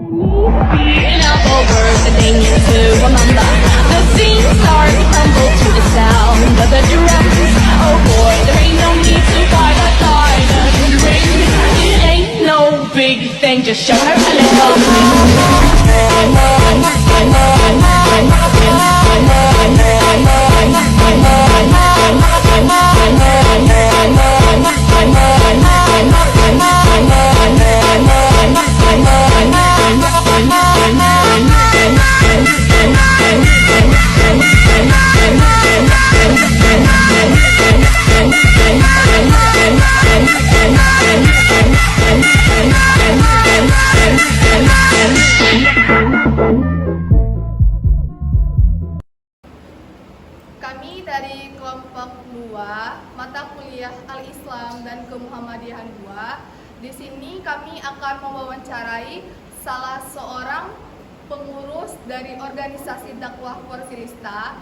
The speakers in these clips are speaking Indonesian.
Beating up over the thing to remember. The scene starts to tumble to the sound of the drums. Oh boy, there ain't no need to fight the silent ring. It ain't no big thing, just show her a little Kami dari kelompok 2, mata kuliah Al-Islam dan Kemuhammadiyahan 2. Di sini kami akan mewawancarai salah seorang pengurus dari organisasi dakwah Porsilista,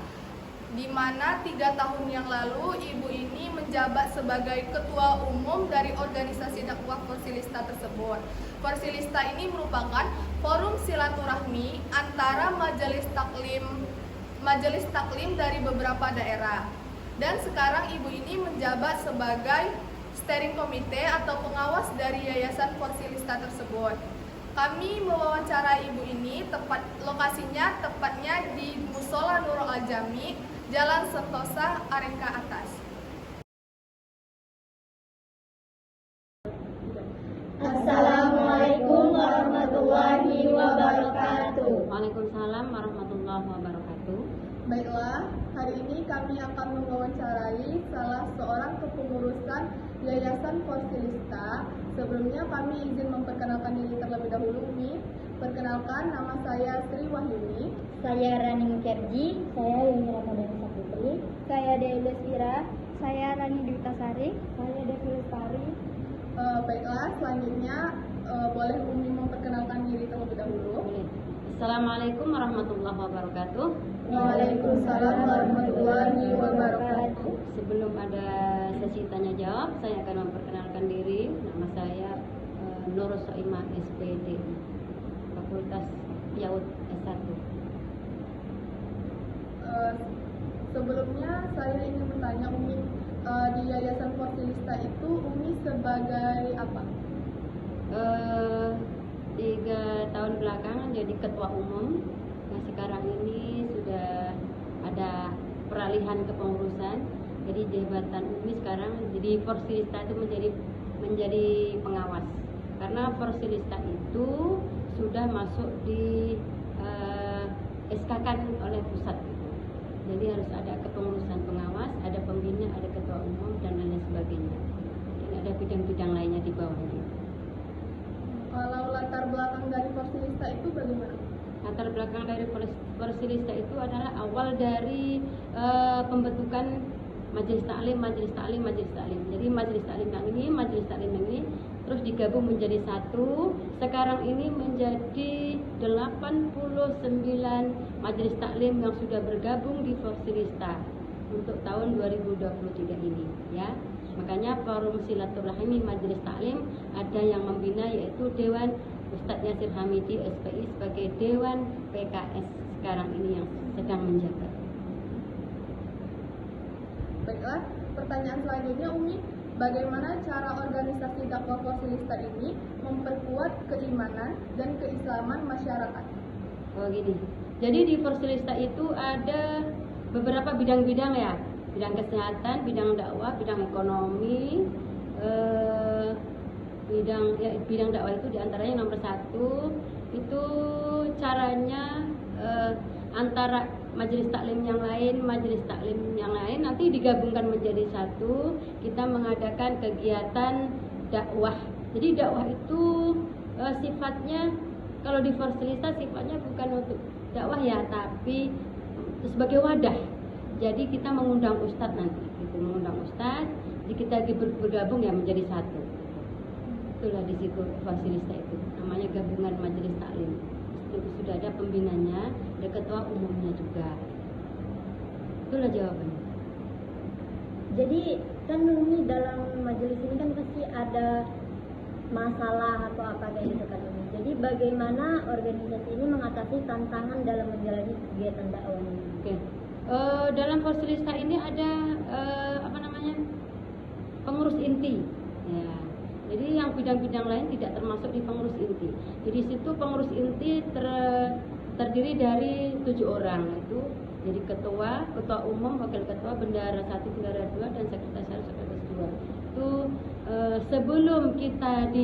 di mana 3 tahun yang lalu ibu ini menjabat sebagai ketua umum dari organisasi dakwah Porsilista tersebut. Porsilista ini merupakan forum silaturahmi antara majelis taklim dari beberapa daerah. Dan sekarang ibu ini menjabat sebagai steering komite atau pengawas dari yayasan Porsilista tersebut. Kami mewawancarai ibu ini, lokasinya tepatnya di Musola Nurul Al-Jami, Jalan Sentosa, Arengka Atas. Assalamualaikum warahmatullahi wabarakatuh. Waalaikumsalam warahmatullahi wabarakatuh. Baiklah, hari ini kami akan mewawancarai salah seorang kepengurusan Yayasan Porsilista. Sebelumnya kami izin memperkenalkan diri terlebih dahulu. Umi, perkenalkan, nama saya Sri Wahyuni. Saya Rani Mukerji. Saya Yuni Ramadhani Saputri. Saya Dewi Ira. Saya Rani Dwitasari. Saya Devi Lestari. Baiklah, selanjutnya boleh Umi memperkenalkan diri terlebih dahulu. Assalamualaikum warahmatullahi wabarakatuh. Waalaikumsalam warahmatullahi wabarakatuh. Sebelum ada sesi tanya jawab, saya akan memperkenalkan diri. Nama saya Nur Soimah SPD, Fakultas Yaud S1. Sebelumnya saya ingin bertanya, Umi, di Yayasan Porsilista itu Umi sebagai apa? 3 tahun belakangan jadi ketua umum. Nah, sekarang ini sudah ada peralihan kepengurusan. Jadi jabatan Umi sekarang jadi Porsilista itu menjadi pengawas. Karena Porsilista itu sudah masuk di SK-kan oleh pusat. Jadi harus ada kepengurusan pengawas, ada pembina, ada ketua umum dan lain sebagainya. Dan ada bidang-bidang lainnya di bawahnya. Kalau latar belakang dari Porsilista itu bagaimana? Latar belakang dari Porsilista itu adalah awal dari pembentukan majelis taklim. Jadi majelis taklim yang ini terus digabung menjadi satu. Sekarang ini menjadi 89 majelis taklim yang sudah bergabung di Porsilista untuk tahun 2023 ini, ya. Makanya forum silaturahmi majelis taklim ada yang membina, yaitu Dewan Ustadz Yasir Hamidi SPI sebagai Dewan PKS sekarang ini yang sedang menjabat. Baiklah, pertanyaan selanjutnya, Umi, bagaimana cara organisasi dakwah Porsilista ini memperkuat keimanan dan keislaman masyarakat? Oh gini, jadi di Porsilista itu ada beberapa bidang-bidang, ya. Bidang kesehatan, bidang dakwah, bidang ekonomi, bidang dakwah itu diantaranya nomor 1 itu caranya antara majelis taklim yang lain nanti digabungkan menjadi satu. Kita mengadakan kegiatan dakwah. Jadi dakwah itu sifatnya, kalau di Porsilista sifatnya bukan untuk dakwah, ya, tapi sebagai wadah. Jadi kita mengundang ustadz nanti, jadi kita bergabung ya menjadi satu. Itulah di situ Porsilista itu, namanya gabungan majelis taklim. Itu sudah ada pembinanya, ada ketua umumnya juga. Itulah jawabannya. Jadi kan dalam majelis ini kan pasti ada masalah atau apa kayak gitu kan. Jadi bagaimana organisasi ini mengatasi tantangan dalam menjalani kegiatan dakwah ini? Oke. Dalam Forsilista ini ada pengurus inti. Ya. Jadi yang bidang-bidang lain tidak termasuk di pengurus inti. Jadi situ pengurus inti terdiri dari 7 orang, itu jadi ketua umum, wakil ketua, bendahara 1, bendahara 2, dan sekretaris 1, sekretaris 2. Itu sebelum kita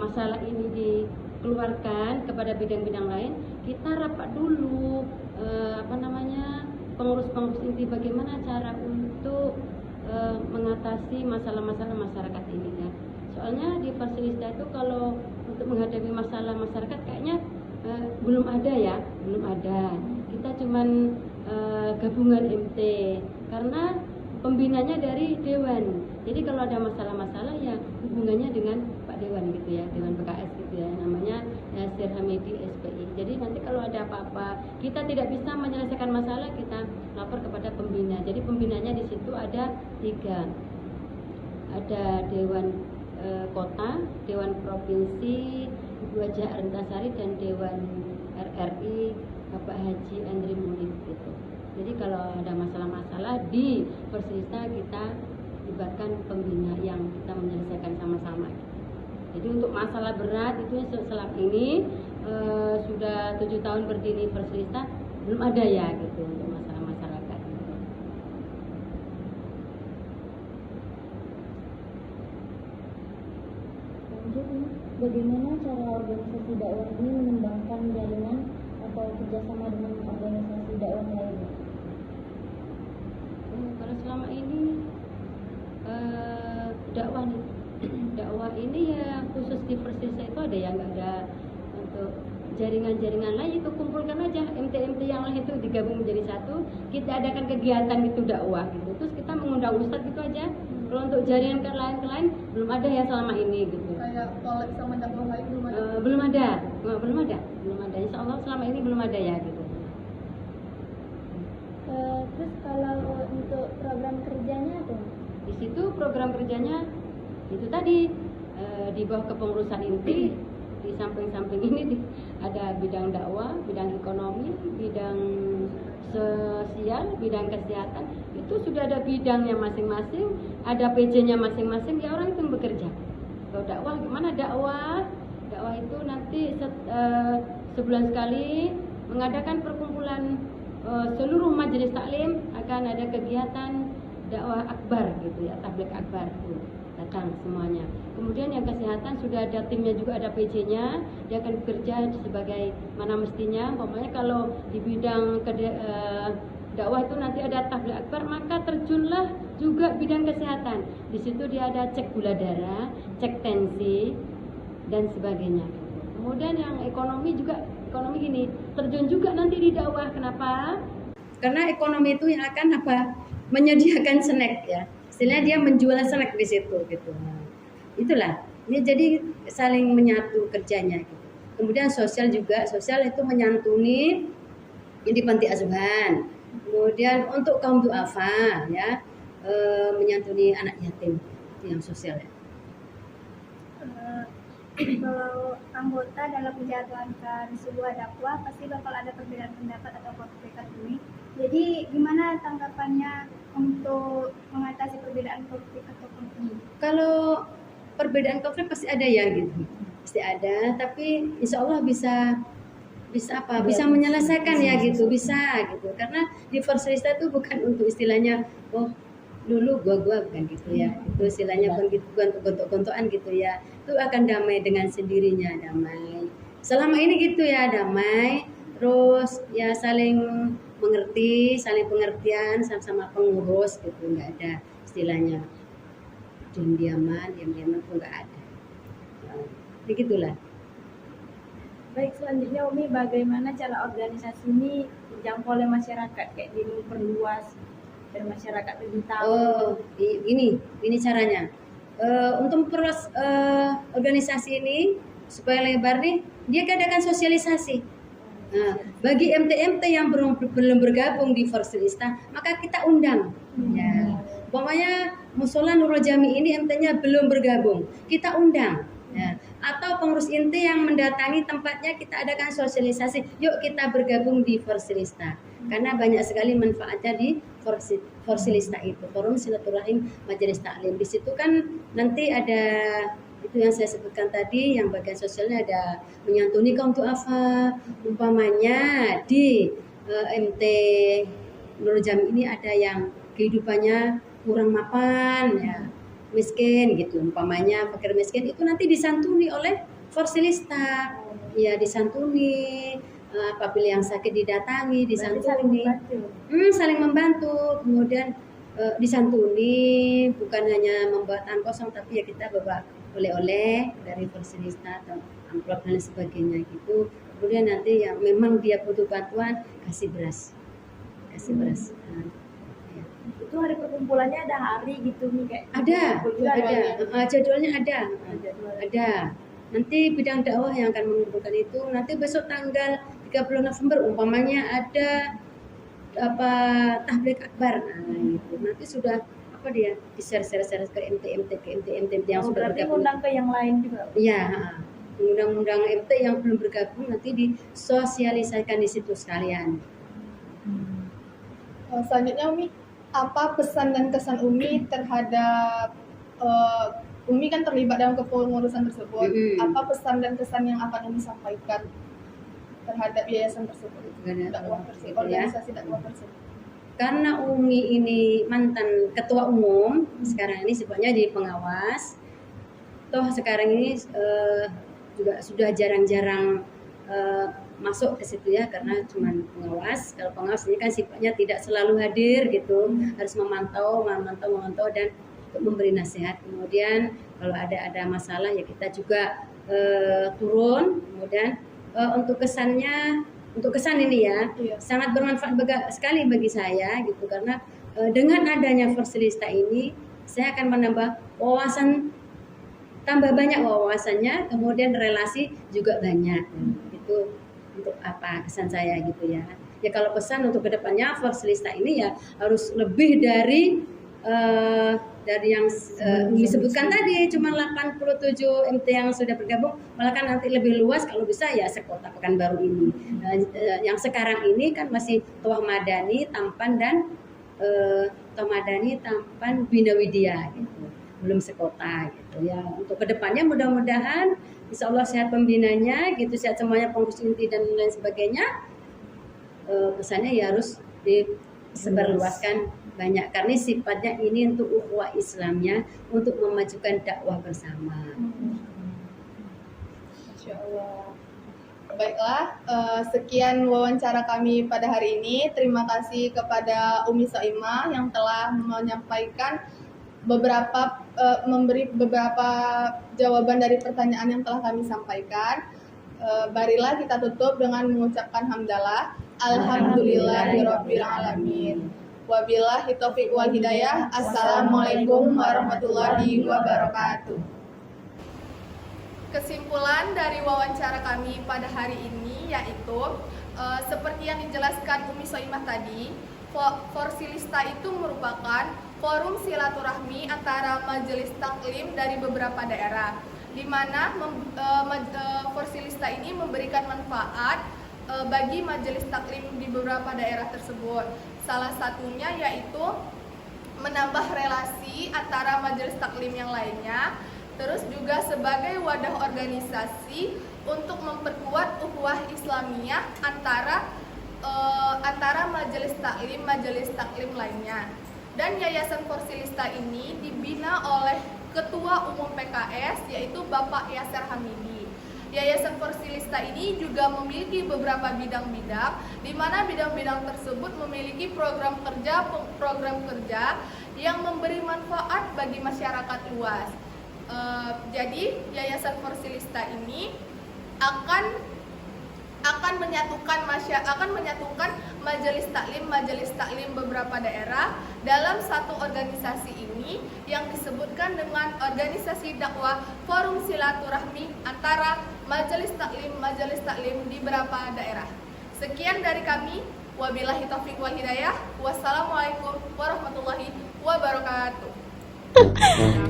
masalah ini dikeluarkan kepada bidang-bidang lain, kita rapat dulu pengurus-pengurus inti bagaimana cara untuk mengatasi masalah-masalah masyarakat ini ya. Soalnya di Forsilista itu kalau untuk menghadapi masalah masyarakat kayaknya belum ada ya, belum ada. Kita cuman gabungan MT karena pembinanya dari Dewan. Jadi kalau ada masalah-masalah ya hubungannya dengan Pak Dewan gitu ya, Dewan PKS gitu ya, namanya Yasir Hamidi SPI. Jadi nanti kalau ada apa-apa kita tidak bisa menyelesaikan masalah, kita lapor kepada pembina. Jadi pembinanya di situ ada 3, ada Dewan Kota, Dewan Provinsi Ibu Haja Rentasari, dan Dewan RRI Bapak Haji Andri Mulid gitu. Jadi kalau ada masalah-masalah di Forsilista kita libatkan pembina yang kita menyelesaikan sama-sama. Jadi untuk masalah berat itu selama ini sudah 7 tahun berdiri Forsilista belum ada ya gitu untuk masalah masyarakat. Lanjut, bagaimana cara organisasi dakwah ini mengembangkan jaringan atau kerjasama dengan organisasi dakwah lainnya? Kalau selama ini dakwah ini ya khusus di Forsilista itu ada yang nggak ada. Untuk jaringan-jaringan lain itu kumpulkan aja MT-MT yang lain itu digabung menjadi satu, kita adakan kegiatan gitu dakwah gitu, terus kita mengundang ustadz gitu aja. Kalau untuk jaringan ke lain belum ada ya selama ini gitu. Kayak kolek sama dakwah lain belum ada. Belum ada. Insya Allah selama ini belum ada ya gitu. Terus kalau untuk program kerjanya apa? Di situ program kerjanya itu tadi di bawah kepengurusan inti, di samping-samping ini ada bidang dakwah, bidang ekonomi, bidang sosial, bidang kesehatan. Itu sudah ada bidangnya masing-masing, ada PJ-nya masing-masing, ya orang itu yang bekerja. Kalau dakwah gimana dakwah? Dakwah itu nanti sebulan sekali mengadakan perkumpulan seluruh majelis taklim, akan ada kegiatan dakwah akbar gitu ya, tabligh akbar tuh, datang semuanya. Kemudian yang kesehatan sudah ada timnya juga, ada PJ-nya, dia akan bekerja sebagai mana mestinya. Pokoknya kalau di bidang dakwah itu nanti ada tabligh akbar, maka terjunlah juga bidang kesehatan. Di situ dia ada cek gula darah, cek tensi dan sebagainya. Kemudian yang ekonomi juga, ekonomi gini, terjun juga nanti di dakwah. Kenapa? Karena ekonomi itu yang akan menyediakan snack ya. Istilahnya dia menjual snack di situ gitu. Nah, itulah. Ini jadi saling menyatu kerjanya gitu. Kemudian sosial juga, sosial itu menyantuni yang di panti asuhan. Kemudian untuk kaum duafa ya, menyantuni anak yatim, itu yang sosial ya. Kalau anggota dalam menjalankan sebuah dakwah pasti bakal ada perbedaan pendapat atau konflik ini. Jadi gimana tanggapannya untuk mengatasi perbedaan konflik atau konflik? Kalau perbedaan konflik pasti ada ya gitu, pasti ada. Tapi insya Allah bisa menyelesaikan ya gitu, bisa gitu. Karena di Forsilista itu bukan untuk istilahnya dulu gua bukan gitu ya, itu istilahnya bukan untuk gontok-gontokan gitu ya. Itu akan damai dengan sendirinya, damai selama ini gitu ya, damai. Terus ya saling mengerti, saling pengertian sama pengurus gitu, nggak ada istilahnya diam-diaman tuh nggak ada. Begitulah. Baik, selanjutnya Umi, bagaimana cara organisasi ini dijangkau oleh masyarakat, kayak diperluas dan masyarakat lebih tahu? Ini caranya. Untuk memperluas organisasi ini supaya lebar nih, dia adakan sosialisasi. Nah, bagi MT-MT yang belum bergabung di Forsilista, maka kita undang. Ya, pokoknya Musola Nurul Jami ini MT-nya belum bergabung, kita undang. Ya, atau pengurus inti yang mendatangi tempatnya, kita adakan sosialisasi. Yuk kita bergabung di Forsilista, karena banyak sekali manfaatnya di Forsilista itu, Forum Silaturahim Majelis Taklim. Di situ kan nanti ada itu yang saya sebutkan tadi, yang bagian sosialnya ada menyantuni kaum du'afa. Umpamanya di MT Nurul Jami ini ada yang kehidupannya kurang mapan, ya, miskin gitu, umpamanya fakir miskin, itu nanti disantuni oleh Forsilista, ya, disantuni. Apabila yang sakit didatangi, disantuni, saling membantu, kemudian disantuni, bukan hanya membuat kosong, tapi ya kita bawa oleh-oleh dari Forsilista atau amplop dan sebagainya gitu. Kemudian nanti yang memang dia butuh bantuan, kasih beras. Nah, ya. Itu hari perkumpulannya ada hari gitu nih kayak Ada. Jadwalnya ada. Nanti bidang dakwah yang akan mengumpulkan itu nanti besok tanggal 30 November umpamanya ada tabligh akbar. Nah, itu nanti sudah di-share ke MT yang sudah bergabung. Undang ke yang lain juga. Iya, undang-undang MT yang belum bergabung nanti disosialisasikan di situ sekalian. Selanjutnya Umi, apa pesan dan kesan Umi terhadap Umi kan terlibat dalam kepengurusan tersebut. Apa pesan dan kesan yang akan Umi sampaikan terhadap yayasan tersebut, organisasi dakwah tersebut? Karena Umi ini mantan ketua umum, sekarang ini sifatnya jadi pengawas. Toh sekarang ini juga sudah jarang-jarang masuk ke situ ya, karena cuma pengawas. Kalau pengawas ini kan sifatnya tidak selalu hadir gitu, harus memantau dan untuk memberi nasihat. Kemudian kalau ada masalah ya kita juga turun. Kemudian untuk kesan ini ya, sangat bermanfaat sekali bagi saya gitu, karena dengan adanya Forsilista ini saya akan menambah wawasan, tambah banyak wawasannya, kemudian relasi juga banyak. Itu untuk kesan saya gitu ya. Ya kalau pesan untuk kedepannya Forsilista ini ya harus lebih dari yang disebutkan tadi, cuma 87 MT yang sudah bergabung, malah kan nanti lebih luas kalau bisa ya sekota Pekanbaru ini. Yang sekarang ini kan masih Toah Madani, Tampan dan Bina Widya gitu, belum sekota gitu ya. Untuk kedepannya mudah-mudahan insya Allah sehat pembinanya gitu, sehat semuanya, pengurus inti dan lain sebagainya. Pesannya ya harus disebarluaskan banyak, karena sifatnya ini untuk ukhuwah Islamnya, untuk memajukan dakwah bersama. Masya Allah. Baiklah, sekian wawancara kami pada hari ini. Terima kasih kepada Umi Soimah yang telah menyampaikan memberi beberapa jawaban dari pertanyaan yang telah kami sampaikan. Marilah kita tutup dengan mengucapkan hamdalah. Alhamdulillahirabbil alamin. Wabillahi taufiq wal hidayah. Assalamualaikum warahmatullahi wabarakatuh. Kesimpulan dari wawancara kami pada hari ini yaitu seperti yang dijelaskan Umi Soimah tadi, Forsilista itu merupakan forum silaturahmi antara majelis taklim dari beberapa daerah, di mana Forsilista ini memberikan manfaat bagi majelis taklim di beberapa daerah tersebut. Salah satunya yaitu menambah relasi antara majelis taklim yang lainnya, terus juga sebagai wadah organisasi untuk memperkuat ukhuwah Islamiyah antara majelis taklim lainnya. Dan Yayasan Forsilista ini dibina oleh Ketua Umum PKS yaitu Bapak Yasser Hamidi. Yayasan Forsilista ini juga memiliki beberapa bidang-bidang, di mana bidang-bidang tersebut memiliki program kerja yang memberi manfaat bagi masyarakat luas. Jadi Yayasan Forsilista ini akan menyatukan majelis taklim beberapa daerah dalam satu organisasi ini yang disebutkan dengan organisasi dakwah forum silaturahmi antara majelis taklim di beberapa daerah. Sekian dari kami, wabillahi taufiq wal hidayah. Wassalamualaikum warahmatullahi wabarakatuh.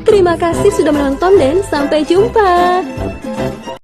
Terima kasih sudah menonton dan sampai jumpa.